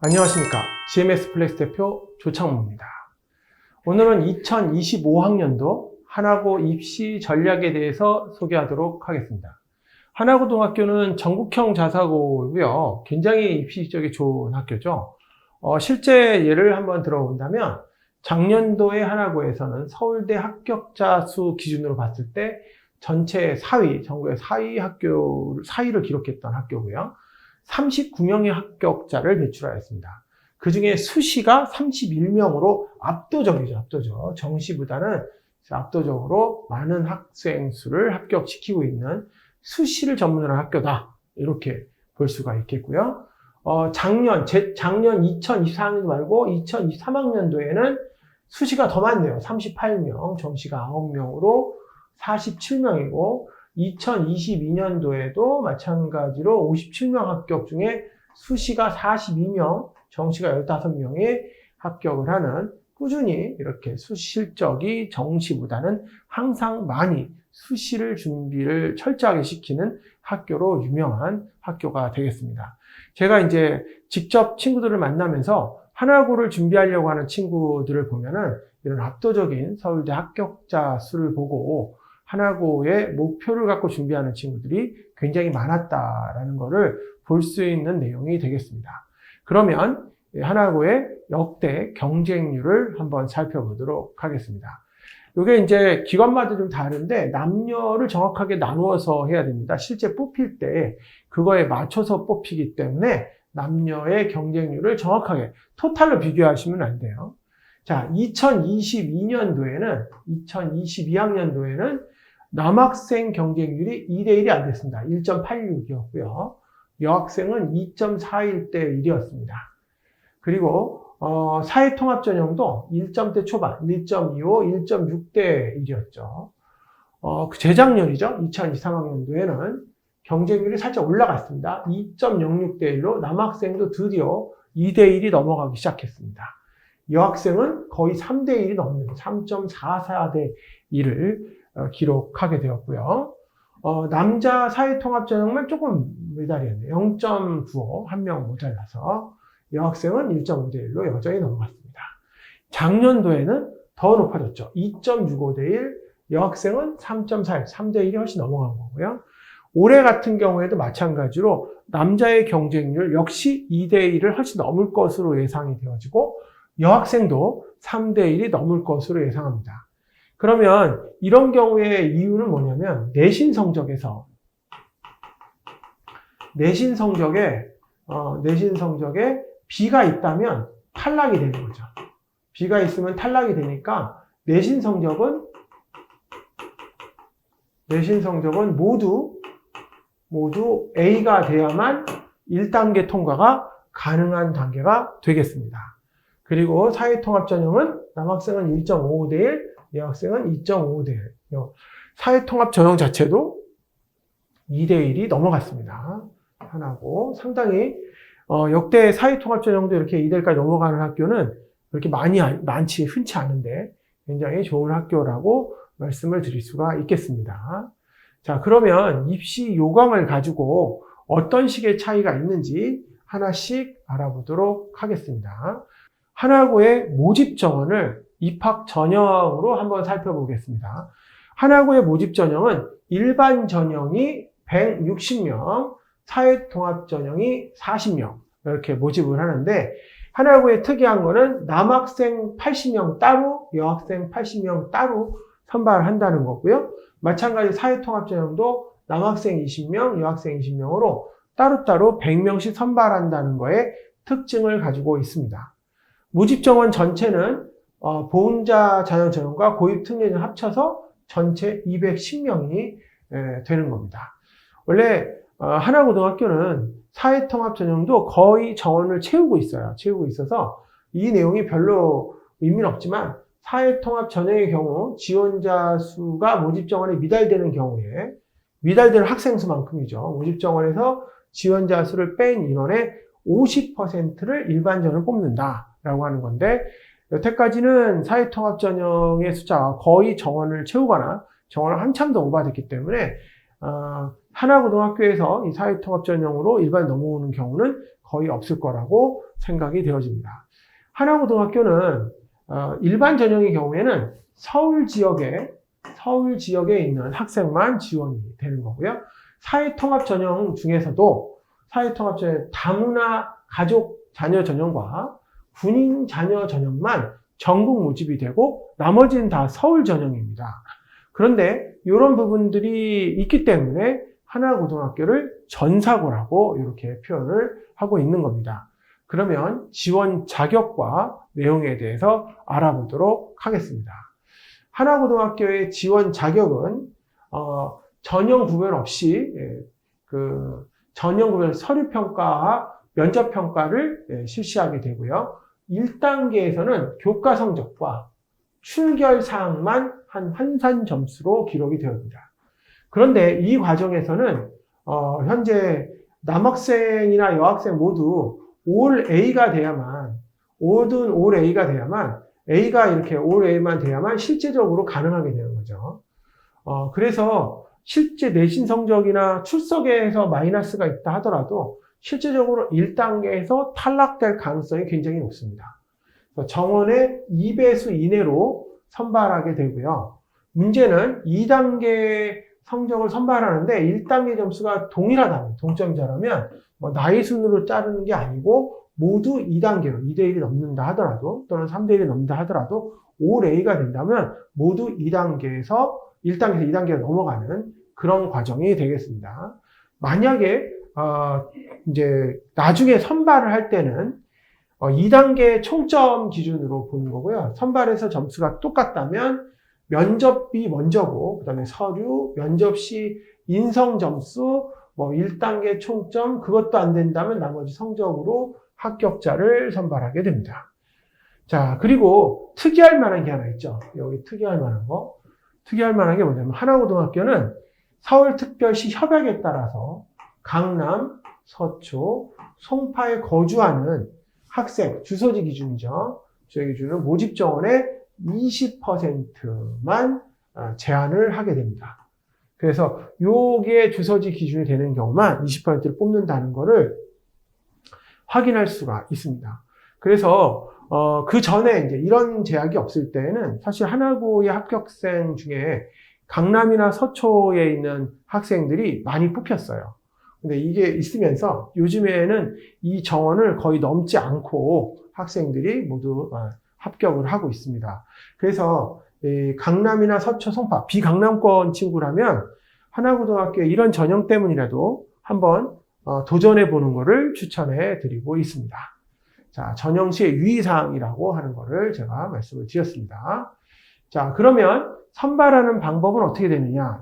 안녕하십니까. GMS 플렉스 대표 조창모입니다. 오늘은 2025학년도 하나고 입시 전략에 대해서 소개하도록 하겠습니다. 하나고등학교는 전국형 자사고고요. 굉장히 입시적이 좋은 학교죠. 실제 예를 한번 들어본다면 작년도에 하나고에서는 서울대 합격자 수 기준으로 봤을 때 전체 4위, 전국의 4위를 기록했던 학교고요. 39명의 합격자를 배출하였습니다. 그 중에 수시가 31명으로 압도적이죠. 압도적. 정시보다는 압도적으로 많은 학생 수를 합격시키고 있는 수시를 전문으로 한 학교다. 이렇게 볼 수가 있겠고요. 작년 2024학년 말고 2023학년도에는 수시가 더 많네요. 38명, 정시가 9명으로 47명이고, 2022년도에도 마찬가지로 57명 합격 중에 수시가 42명, 정시가 15명이 합격을 하는, 꾸준히 이렇게 수시 실적이 정시보다는 항상 많이 수시를 준비를 철저하게 시키는 학교로 유명한 학교가 되겠습니다. 제가 이제 직접 친구들을 만나면서 하나고를 준비하려고 하는 친구들을 보면은 이런 압도적인 서울대 합격자 수를 보고 하나고의 목표를 갖고 준비하는 친구들이 굉장히 많았다라는 것을 볼 수 있는 내용이 되겠습니다. 그러면 하나고의 역대 경쟁률을 한번 살펴보도록 하겠습니다. 이게 이제 기관마다 좀 다른데 남녀를 정확하게 나누어서 해야 됩니다. 실제 뽑힐 때 그거에 맞춰서 뽑히기 때문에 남녀의 경쟁률을 정확하게 토탈로 비교하시면 안 돼요. 자, 2022학년도에는 남학생 경쟁률이 2대1이 안 됐습니다. 1.86이었고요. 여학생은 2.41대 1이었습니다. 그리고 사회통합전형도 1점대 초반, 1.25, 1.6대 1이었죠. 재작년이죠. 2023학년도에는 경쟁률이 살짝 올라갔습니다. 2.06대 1로 남학생도 드디어 2대 1이 넘어가기 시작했습니다. 여학생은 거의 3대 1이 넘는 3.44대 1을 기록하게 되었고요. 남자 사회통합전형만 조금 매달렸네요. 0.95, 한 명 모자라서 여학생은 1.5대 1로 여전히 넘어갔습니다. 작년도에는 더 높아졌죠. 2.65대 1, 여학생은 3.41, 3대 1이 훨씬 넘어간 거고요. 올해 같은 경우에도 마찬가지로 남자의 경쟁률 역시 2대 1을 훨씬 넘을 것으로 예상이 되어지고 여학생도 3대 1이 넘을 것으로 예상합니다. 그러면 이런 경우의 이유는 뭐냐면 내신 성적에 B가 있다면 탈락이 되는 거죠. B가 있으면 탈락이 되니까 내신 성적은 모두 A가 돼야만 1단계 통과가 가능한 단계가 되겠습니다. 그리고 사회통합전형은 남학생은 1.55대 1, 여학생은 2.55대 1. 사회통합전형 자체도 2대 1이 넘어갔습니다. 하나고 상당히 역대 사회통합전형도 이렇게 2대 1까지 넘어가는 학교는 그렇게 흔치 않은데 굉장히 좋은 학교라고 말씀을 드릴 수가 있겠습니다. 자, 그러면 입시 요강을 가지고 어떤 식의 차이가 있는지 하나씩 알아보도록 하겠습니다. 하나고의 모집 정원을 입학 전형으로 한번 살펴보겠습니다. 하나고의 모집 전형은 일반 전형이 160명, 사회통합 전형이 40명 이렇게 모집을 하는데 하나고의 특이한 거는 남학생 80명 따로, 여학생 80명 따로 선발한다는 거고요. 마찬가지 사회통합 전형도 남학생 20명, 여학생 20명으로 따로따로 100명씩 선발한다는 거에 특징을 가지고 있습니다. 모집 정원 전체는 보훈자 자녀 전형과 고입 특례 전형 합쳐서 전체 210명이 되는 겁니다. 원래 하나고등학교는 사회통합 전형도 거의 정원을 채우고 있어요. 채우고 있어서 이 내용이 별로 의미는 없지만 사회통합 전형의 경우 지원자 수가 모집 정원에 미달되는 경우에 미달되는 학생 수만큼이죠. 모집 정원에서 지원자 수를 뺀 인원의 50%를 일반 전형을 뽑는다라고 하는 건데 여태까지는 사회통합 전형의 숫자가 거의 정원을 채우거나 정원을 한참 더 오버됐기 때문에 하나고등학교에서 이 사회통합 전형으로 일반 넘어오는 경우는 거의 없을 거라고 생각이 되어집니다. 하나고등학교는 일반 전형의 경우에는 서울 지역에 있는 학생만 지원이 되는 거고요. 사회통합 전형 중에서도 사회통합 전형 다문화 가족 자녀 전형과 군인 자녀 전형만 전국 모집이 되고 나머지는 다 서울 전형입니다. 그런데 이런 부분들이 있기 때문에 하나고등학교를 전사고라고 이렇게 표현을 하고 있는 겁니다. 그러면 지원 자격과 내용에 대해서 알아보도록 하겠습니다. 하나고등학교의 지원 자격은 전형 구별 없이 전형 구별 서류평가와 면접평가를 실시하게 되고요. 1단계에서는 교과 성적과 출결 사항만 한 환산 점수로 기록이 되어집니다. 그런데 이 과정에서는 현재 남학생이나 여학생 모두 올 A가 돼야만, 모든 올 A가 돼야만, A가 이렇게 올 A만 돼야만 실제적으로 가능하게 되는 거죠. 그래서 실제 내신 성적이나 출석에서 마이너스가 있다 하더라도 실제적으로 1단계에서 탈락될 가능성이 굉장히 높습니다. 정원의 2배수 이내로 선발하게 되고요. 문제는 2단계 성적을 선발하는데 1단계 점수가 동일하다면, 동점자라면 나이 순으로 자르는 게 아니고 모두 2단계로 2대1이 넘는다 하더라도 또는 3대1이 넘는다 하더라도 올 A가 된다면 모두 1단계에서 2단계로 넘어가는 그런 과정이 되겠습니다. 만약에 이제 나중에 선발을 할 때는 2단계 총점 기준으로 보는 거고요. 선발에서 점수가 똑같다면 면접비 먼저고, 그 다음에 서류, 면접 시 인성 점수, 1단계 총점, 그것도 안 된다면 나머지 성적으로 합격자를 선발하게 됩니다. 자, 그리고 특이할 만한 게 하나 있죠. 여기 특이할 만한 거. 특이할 만한 게 뭐냐면, 하나고등학교는 서울특별시 협약에 따라서 강남, 서초, 송파에 거주하는 학생, 주소지 기준이죠. 주소지 기준은 모집 정원의 20%만 제한을 하게 됩니다. 그래서 요게 주소지 기준이 되는 경우만 20%를 뽑는다는 거를 확인할 수가 있습니다. 그래서 그 전에 이제 이런 제약이 없을 때에는 사실 하나고의 합격생 중에 강남이나 서초에 있는 학생들이 많이 뽑혔어요. 근데 이게 있으면서 요즘에는 이 정원을 거의 넘지 않고 학생들이 모두 합격을 하고 있습니다. 그래서 강남이나 서초, 송파, 비강남권 친구라면 하나고등학교의 이런 전형 때문이라도 한번 도전해 보는 것을 추천해 드리고 있습니다. 자, 전형 시의 유의사항이라고 하는 것을 제가 말씀을 드렸습니다. 자, 그러면 선발하는 방법은 어떻게 되느냐?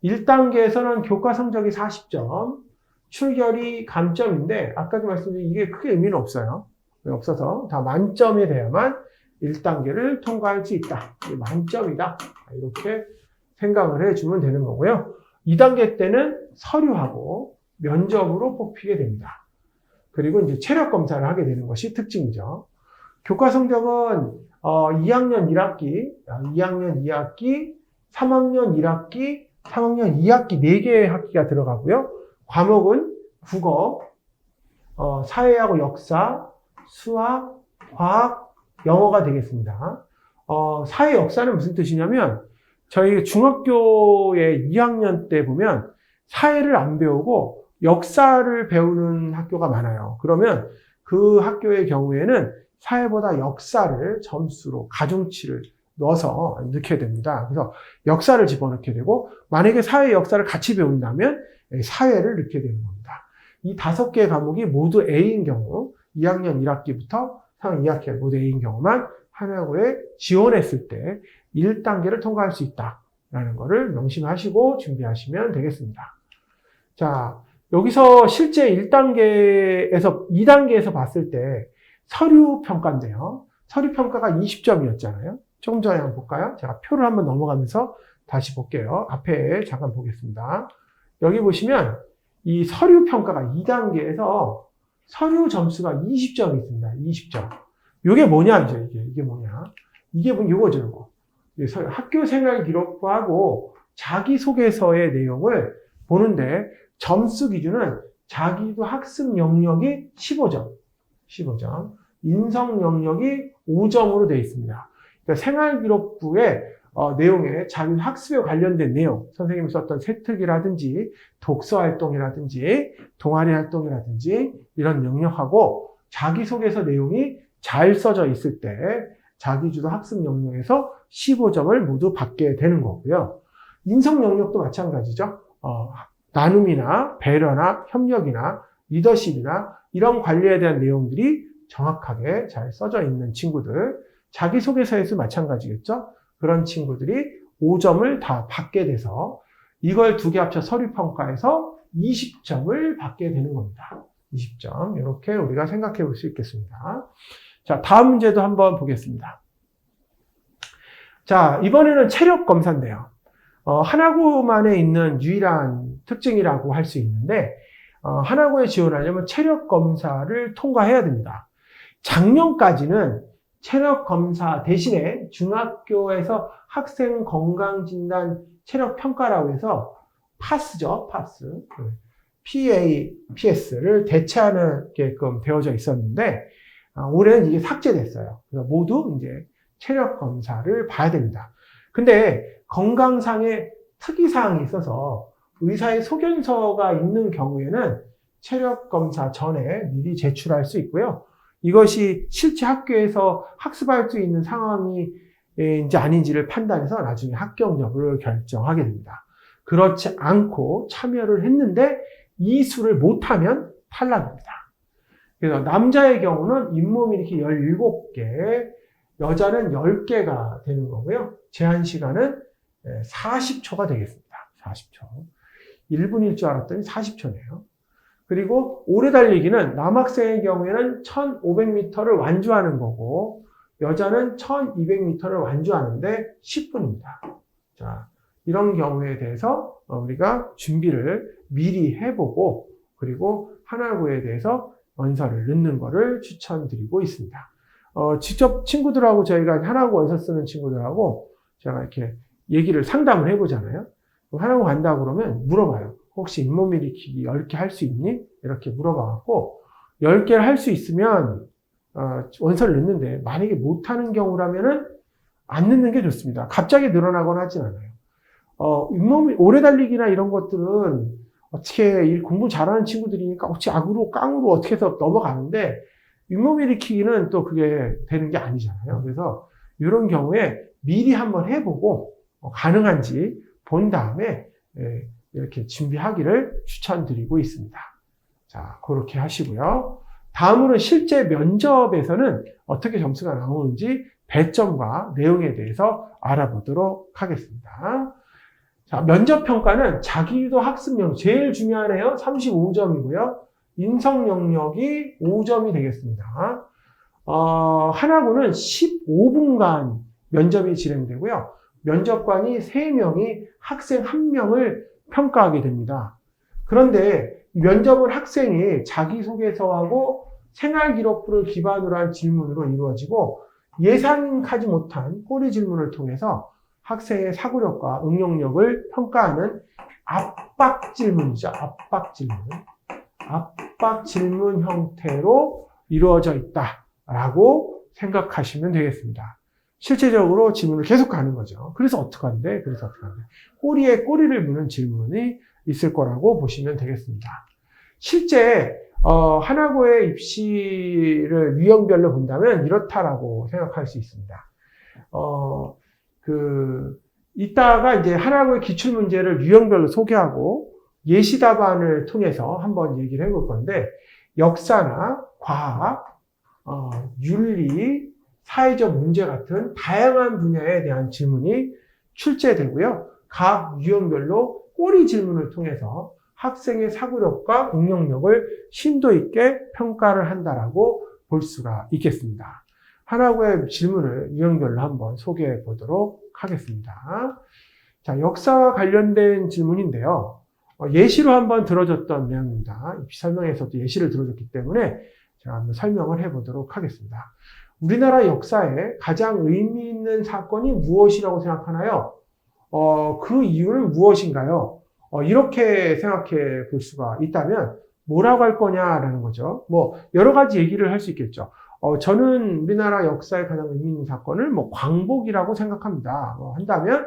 1단계에서는 교과 성적이 40점, 출결이 감점인데 아까도 말씀드린 이게 크게 의미는 없어요. 없어서 다 만점이 돼야만 1단계를 통과할 수 있다. 이게 만점이다. 이렇게 생각을 해주면 되는 거고요. 2단계 때는 서류하고 면접으로 뽑히게 됩니다. 그리고 이제 체력 검사를 하게 되는 것이 특징이죠. 교과 성적은 2학년 1학기, 2학년 2학기, 3학년 1학기, 3학년 2학기 4개의 학기가 들어가고요. 과목은 국어, 사회하고 역사, 수학, 과학, 영어가 되겠습니다. 사회 역사는 무슨 뜻이냐면 저희 중학교의 2학년 때 보면 사회를 안 배우고 역사를 배우는 학교가 많아요. 그러면 그 학교의 경우에는 사회보다 역사를 점수로 가중치를 넣어서 넣게 됩니다. 그래서 역사를 집어넣게 되고 만약에 사회 역사를 같이 배운다면 사회를 넣게 되는 겁니다. 이 5개의 과목이 모두 A인 경우 2학년 1학기부터 3학년 2학기 모두 A인 경우만 하나고에 지원했을 때 1단계를 통과할 수 있다라는 것을 명심하시고 준비하시면 되겠습니다. 자, 여기서 실제 1단계에서 2단계에서 봤을 때 서류 평가인데요. 서류 평가가 20점이었잖아요. 조금 전에 한번 볼까요? 제가 표를 한번 넘어가면서 다시 볼게요. 앞에 잠깐 보겠습니다. 여기 보시면 이 서류 평가가 2단계에서 서류 점수가 20점이 있습니다. 20점. 이게 뭐냐, 이제 이게 뭐냐. 이게 이거죠, 이거. 학교 생활 기록부하고 자기소개서의 내용을 보는데 점수 기준은 자기도 학습 영역이 15점, 인성 영역이 5점으로 되어 있습니다. 그러니까 생활기록부의 내용에 자기 학습에 관련된 내용, 선생님이 썼던 세특이라든지 독서활동이라든지 동아리 활동이라든지 이런 영역하고 자기소개서 내용이 잘 써져 있을 때 자기주도 학습 영역에서 15점을 모두 받게 되는 거고요. 인성 영역도 마찬가지죠. 나눔이나 배려나 협력이나 리더십이나 이런 관리에 대한 내용들이 정확하게 잘 써져 있는 친구들, 자기소개서에서 마찬가지겠죠. 그런 친구들이 5점을 다 받게 돼서 이걸 두 개 합쳐 서류평가에서 20점을 받게 되는 겁니다. 20점. 이렇게 우리가 생각해 볼 수 있겠습니다. 자, 다음 문제도 한번 보겠습니다. 자, 이번에는 체력 검사인데요. 하나고만에 있는 유일한 특징이라고 할 수 있는데, 하나고에 지원하려면 체력 검사를 통과해야 됩니다. 작년까지는 체력 검사 대신에 중학교에서 학생 건강진단 체력 평가라고 해서 파스죠, 파스. PAPS를 대체하게끔 되어져 있었는데, 올해는 이게 삭제됐어요. 그래서 모두 이제 체력 검사를 봐야 됩니다. 근데 건강상의 특이사항이 있어서 의사의 소견서가 있는 경우에는 체력 검사 전에 미리 제출할 수 있고요. 이것이 실제 학교에서 학습할 수 있는 상황인지 아닌지를 판단해서 나중에 합격 여부를 결정하게 됩니다. 그렇지 않고 참여를 했는데 이수를 못하면 탈락입니다. 그래서 남자의 경우는 잇몸 일으키기 17개, 여자는 10개가 되는 거고요. 제한 시간은 40초가 되겠습니다. 40초. 1분일 줄 알았더니 40초네요. 그리고 오래 달리기는 남학생의 경우에는 1500m를 완주하는 거고 여자는 1200m를 완주하는데 10분입니다. 자, 이런 경우에 대해서 우리가 준비를 미리 해보고 그리고 하나고에 대해서 원서를 넣는 거를 추천드리고 있습니다. 직접 친구들하고 저희가 하나고 원서 쓰는 친구들하고 제가 이렇게 얘기를 상담을 해보잖아요. 하나고 간다고 그러면 물어봐요. 혹시 잇몸 일으키기 10개 할 수 있니? 이렇게 물어봐갖고 10개를 할 수 있으면 원서를 넣는데 만약에 못하는 경우라면은 안 넣는 게 좋습니다. 갑자기 늘어나거나 하진 않아요. 잇몸 오래 달리기나 이런 것들은 어떻게 공부 잘하는 친구들이니까 혹시 악으로 깡으로 어떻게 해서 넘어가는데 잇몸 일으키기는 또 그게 되는 게 아니잖아요. 그래서 이런 경우에 미리 한번 해보고 가능한지 본 다음에 이렇게 준비하기를 추천드리고 있습니다. 자, 그렇게 하시고요. 다음으로는 실제 면접에서는 어떻게 점수가 나오는지 배점과 내용에 대해서 알아보도록 하겠습니다. 자, 면접평가는 자기유도 학습력 제일 중요하네요. 35점이고요. 인성 영역이 5점이 되겠습니다. 하나고는 15분간 면접이 진행되고요. 면접관이 3명이 학생 1명을 평가하게 됩니다. 그런데 면접은 학생이 자기소개서하고 생활기록부를 기반으로 한 질문으로 이루어지고 예상하지 못한 꼬리 질문을 통해서 학생의 사고력과 응용력을 평가하는 압박 질문이죠. 압박 질문 형태로 이루어져 있다라고 생각하시면 되겠습니다. 실제적으로 질문을 계속 가는 거죠. 그래서 어떻게 한대? 꼬리에 꼬리를 무는 질문이 있을 거라고 보시면 되겠습니다. 실제 하나고의 입시를 유형별로 본다면 이렇다라고 생각할 수 있습니다. 이따가 이제 하나고의 기출문제를 유형별로 소개하고 예시 답안을 통해서 한번 얘기를 해볼 건데, 역사나 과학, 윤리, 사회적 문제 같은 다양한 분야에 대한 질문이 출제되고요. 각 유형별로 꼬리 질문을 통해서 학생의 사고력과 응용력을 심도 있게 평가를 한다라고 볼 수가 있겠습니다. 하나고의 질문을 유형별로 한번 소개해 보도록 하겠습니다. 자, 역사와 관련된 질문인데요. 예시로 한번 들어줬던 내용입니다. 입시 설명에서도 예시를 들어줬기 때문에 제가 한번 설명을 해보도록 하겠습니다. 우리나라 역사에 가장 의미 있는 사건이 무엇이라고 생각하나요? 그 이유는 무엇인가요? 이렇게 생각해 볼 수가 있다면 뭐라고 할 거냐라는 거죠. 뭐 여러 가지 얘기를 할 수 있겠죠. 저는 우리나라 역사의 가장 의미 있는 사건을 뭐 광복이라고 생각합니다. 한다면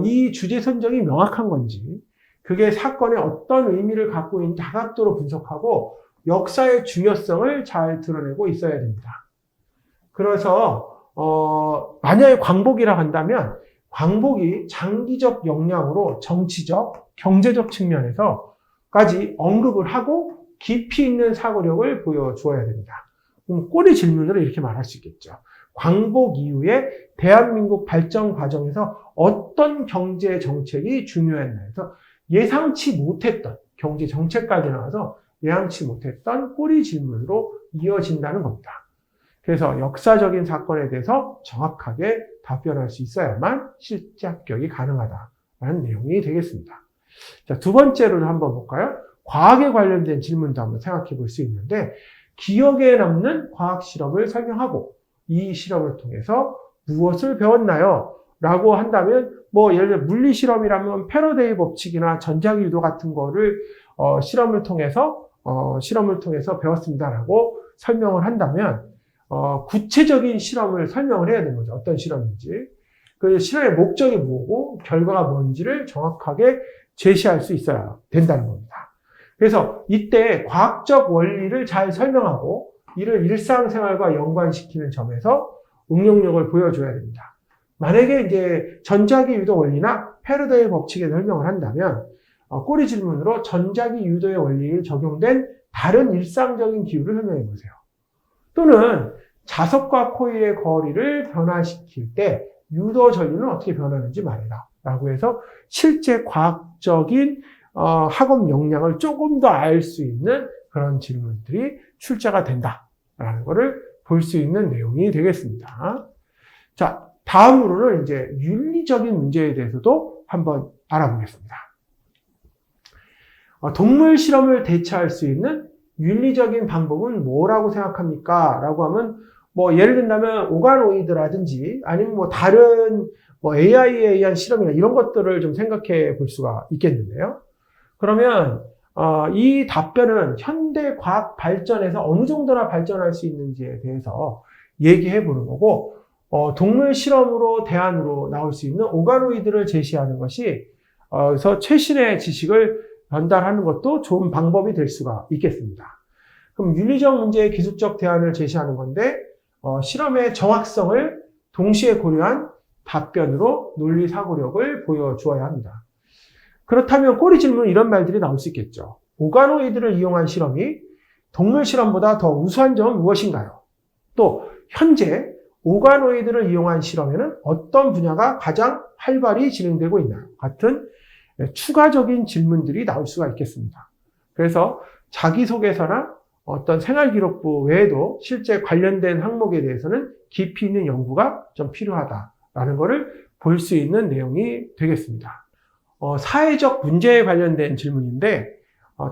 이 주제 선정이 명확한 건지, 그게 사건에 어떤 의미를 갖고 있는지 다각도로 분석하고 역사의 중요성을 잘 드러내고 있어야 됩니다. 그래서 만약에 광복이라고 한다면 광복이 장기적 역량으로 정치적, 경제적 측면에서까지 언급을 하고 깊이 있는 사고력을 보여주어야 됩니다. 그럼 꼬리 질문으로 이렇게 말할 수 있겠죠. 광복 이후에 대한민국 발전 과정에서 어떤 경제 정책이 중요했나 해서 예상치 못했던 경제 정책까지 나와서 예상치 못했던 꼬리 질문으로 이어진다는 겁니다. 그래서 역사적인 사건에 대해서 정확하게 답변할 수 있어야만 실제 합격이 가능하다라는 내용이 되겠습니다. 자, 두 번째로 한번 볼까요? 과학에 관련된 질문도 한번 생각해 볼 수 있는데, 기억에 남는 과학 실험을 설명하고 이 실험을 통해서 무엇을 배웠나요? 라고 한다면, 뭐 예를 들어 물리 실험이라면 패러데이 법칙이나 전자기 유도 같은 거를 실험을 통해서 배웠습니다라고 설명을 한다면, 구체적인 실험을 설명을 해야 되는 거죠. 어떤 실험인지. 그 실험의 목적이 뭐고 결과가 뭔지를 정확하게 제시할 수 있어야 된다는 겁니다. 그래서 이때 과학적 원리를 잘 설명하고 이를 일상생활과 연관시키는 점에서 응용력을 보여줘야 됩니다. 만약에 이제 전자기 유도 원리나 패러데이 법칙에 설명을 한다면 꼬리 질문으로 전자기 유도의 원리에 적용된 다른 일상적인 기후를 설명해 보세요. 또는 자석과 코일의 거리를 변화시킬 때 유도 전류는 어떻게 변하는지 말해라 라고 해서 실제 과학적인 학업 역량을 조금 더 알 수 있는 그런 질문들이 출제가 된다라는 것을 볼 수 있는 내용이 되겠습니다. 자, 다음으로는 이제 윤리적인 문제에 대해서도 한번 알아보겠습니다. 동물 실험을 대체할 수 있는 윤리적인 방법은 뭐라고 생각합니까? 라고 하면 뭐 예를 든다면 오가노이드라든지 아니면 뭐 다른 뭐 AI에 의한 실험이나 이런 것들을 좀 생각해 볼 수가 있겠는데요. 그러면 이 답변은 현대 과학 발전에서 어느 정도나 발전할 수 있는지에 대해서 얘기해 보는 거고, 동물 실험으로 대안으로 나올 수 있는 오가노이드를 제시하는 것이 그래서 최신의 지식을 전달하는 것도 좋은 방법이 될 수가 있겠습니다. 그럼 윤리적 문제의 기술적 대안을 제시하는 건데, 실험의 정확성을 동시에 고려한 답변으로 논리 사고력을 보여주어야 합니다. 그렇다면 꼬리 질문은 이런 말들이 나올 수 있겠죠. 오가노이드를 이용한 실험이 동물 실험보다 더 우수한 점은 무엇인가요? 또 현재 오가노이드를 이용한 실험에는 어떤 분야가 가장 활발히 진행되고 있나요? 같은 추가적인 질문들이 나올 수가 있겠습니다. 그래서 자기소개서나 어떤 생활기록부 외에도 실제 관련된 항목에 대해서는 깊이 있는 연구가 좀 필요하다라는 것을 볼 수 있는 내용이 되겠습니다. 사회적 문제에 관련된 질문인데,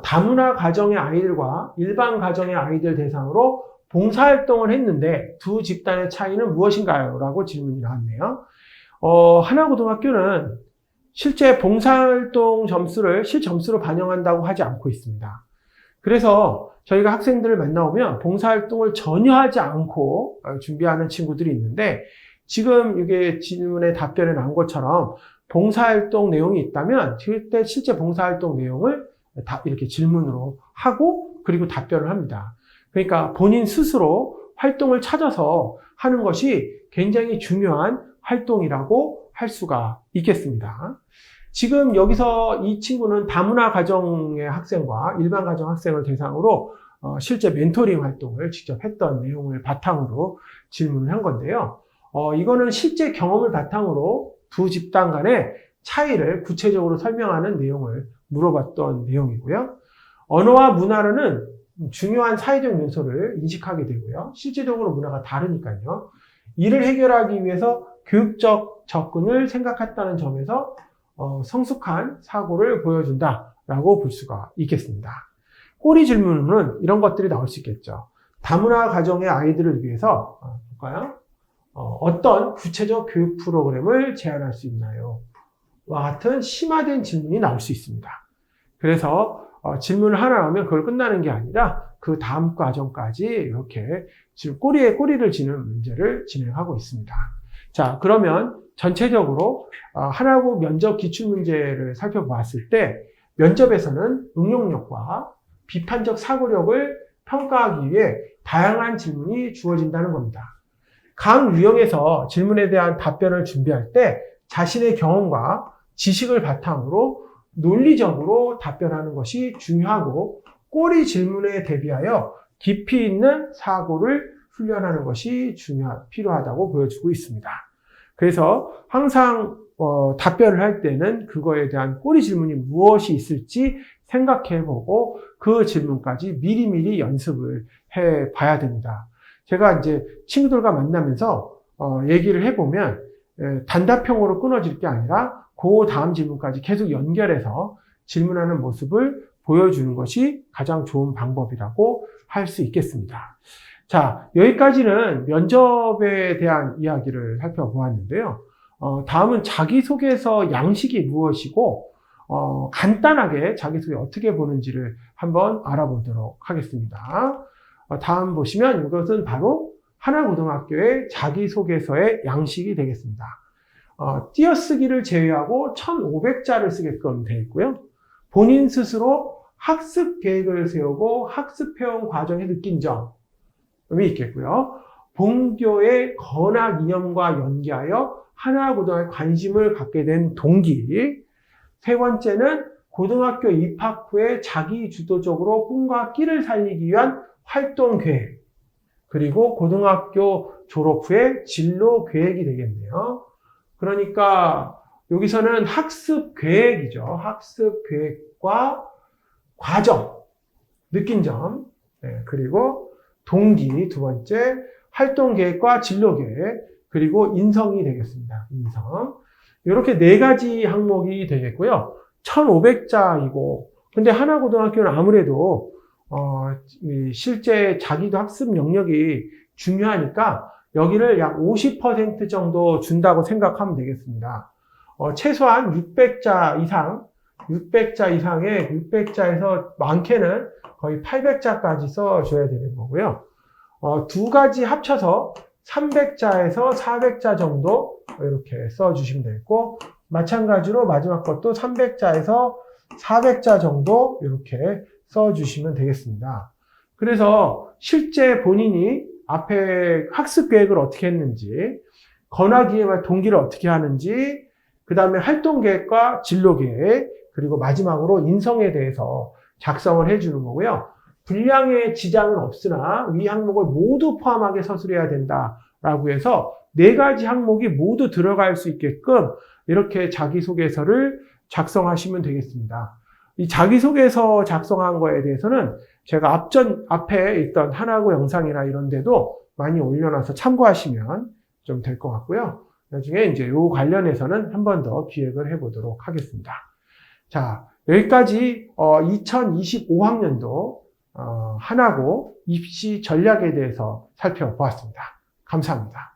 다문화 가정의 아이들과 일반 가정의 아이들 대상으로 봉사활동을 했는데 두 집단의 차이는 무엇인가요? 라고 질문이 나왔네요. 하나고등학교는 실제 봉사활동 점수를 실점수로 반영한다고 하지 않고 있습니다. 그래서 저희가 학생들을 만나오면 봉사활동을 전혀 하지 않고 준비하는 친구들이 있는데, 지금 이게 질문에 답변에 나온 것처럼 봉사활동 내용이 있다면 그때 실제 봉사활동 내용을 다 이렇게 질문으로 하고 그리고 답변을 합니다. 그러니까 본인 스스로 활동을 찾아서 하는 것이 굉장히 중요한 활동이라고 할 수가 있겠습니다. 지금 여기서 이 친구는 다문화 가정의 학생과 일반 가정 학생을 대상으로 실제 멘토링 활동을 직접 했던 내용을 바탕으로 질문을 한 건데요. 이거는 실제 경험을 바탕으로 두 집단 간의 차이를 구체적으로 설명하는 내용을 물어봤던 내용이고요. 언어와 문화로는 중요한 사회적 요소를 인식하게 되고요. 실제적으로 문화가 다르니까요. 이를 해결하기 위해서 교육적 접근을 생각했다는 점에서 성숙한 사고를 보여준다라고 볼 수가 있겠습니다. 꼬리 질문은 이런 것들이 나올 수 있겠죠. 다문화 가정의 아이들을 위해서 볼까요? 어떤 구체적 교육 프로그램을 제안할 수 있나요? 같은 심화된 질문이 나올 수 있습니다. 그래서 질문을 하나 하면 그걸 끝나는 게 아니라 그 다음 과정까지 이렇게 지금 꼬리에 꼬리를 지는 문제를 진행하고 있습니다. 자, 그러면 전체적으로 하나고 면접 기출문제를 살펴보았을 때 면접에서는 응용력과 비판적 사고력을 평가하기 위해 다양한 질문이 주어진다는 겁니다. 각 유형에서 질문에 대한 답변을 준비할 때 자신의 경험과 지식을 바탕으로 논리적으로 답변하는 것이 중요하고 꼬리 질문에 대비하여 깊이 있는 사고를 훈련하는 것이 필요하다고 보여주고 있습니다. 그래서 항상 답변을 할 때는 그거에 대한 꼬리 질문이 무엇이 있을지 생각해보고 그 질문까지 미리미리 연습을 해봐야 됩니다. 제가 이제 친구들과 만나면서 얘기를 해보면 단답형으로 끊어질 게 아니라 그 다음 질문까지 계속 연결해서 질문하는 모습을 보여주는 것이 가장 좋은 방법이라고 할 수 있겠습니다. 자, 여기까지는 면접에 대한 이야기를 살펴보았는데요. 다음은 자기소개서 양식이 무엇이고 간단하게 자기소개 어떻게 보는지를 한번 알아보도록 하겠습니다. 다음 보시면 이것은 바로 하나고등학교의 자기소개서의 양식이 되겠습니다. 띄어쓰기를 제외하고 1,500자를 쓰게끔 되어 있고요. 본인 스스로 학습 계획을 세우고 학습해온 과정에 느낀 점이 있겠고요. 본교의 건학 이념과 연계하여 하나고등학교에 관심을 갖게 된 동기. 세 번째는 고등학교 입학 후에 자기 주도적으로 꿈과 끼를 살리기 위한 활동 계획. 그리고 고등학교 졸업 후에 진로 계획이 되겠네요. 그러니까 여기서는 학습 계획이죠. 학습 계획과 과정, 느낀 점, 그리고 동기, 두 번째, 활동 계획과 진로 계획, 그리고 인성이 되겠습니다. 인성. 이렇게 네 가지 항목이 되겠고요. 1,500자이고, 근데 하나고등학교는 아무래도 실제 자기도 학습 영역이 중요하니까 여기를 약 50% 정도 준다고 생각하면 되겠습니다. 최소한 600자 이상, 600자 이상의 600자에서 많게는 거의 800자까지 써줘야 되는 거고요. 두 가지 합쳐서 300자에서 400자 정도 이렇게 써주시면 되겠고, 마찬가지로 마지막 것도 300자에서 400자 정도 이렇게 써주시면 되겠습니다. 그래서 실제 본인이 앞에 학습 계획을 어떻게 했는지, 건학이와 동기를 어떻게 하는지, 그 다음에 활동 계획과 진로 계획, 그리고 마지막으로 인성에 대해서 작성을 해주는 거고요. 분량의 지장은 없으나 위 항목을 모두 포함하게 서술해야 된다라고 해서 네 가지 항목이 모두 들어갈 수 있게끔 이렇게 자기소개서를 작성하시면 되겠습니다. 이 자기소개서 작성한 거에 대해서는 제가 앞에 있던 하나고 영상이나 이런 데도 많이 올려놔서 참고하시면 좀 될 것 같고요. 나중에 이제 요 관련해서는 한 번 더 기획을 해보도록 하겠습니다. 자, 여기까지 2025학년도 하나고 입시 전략에 대해서 살펴보았습니다. 감사합니다.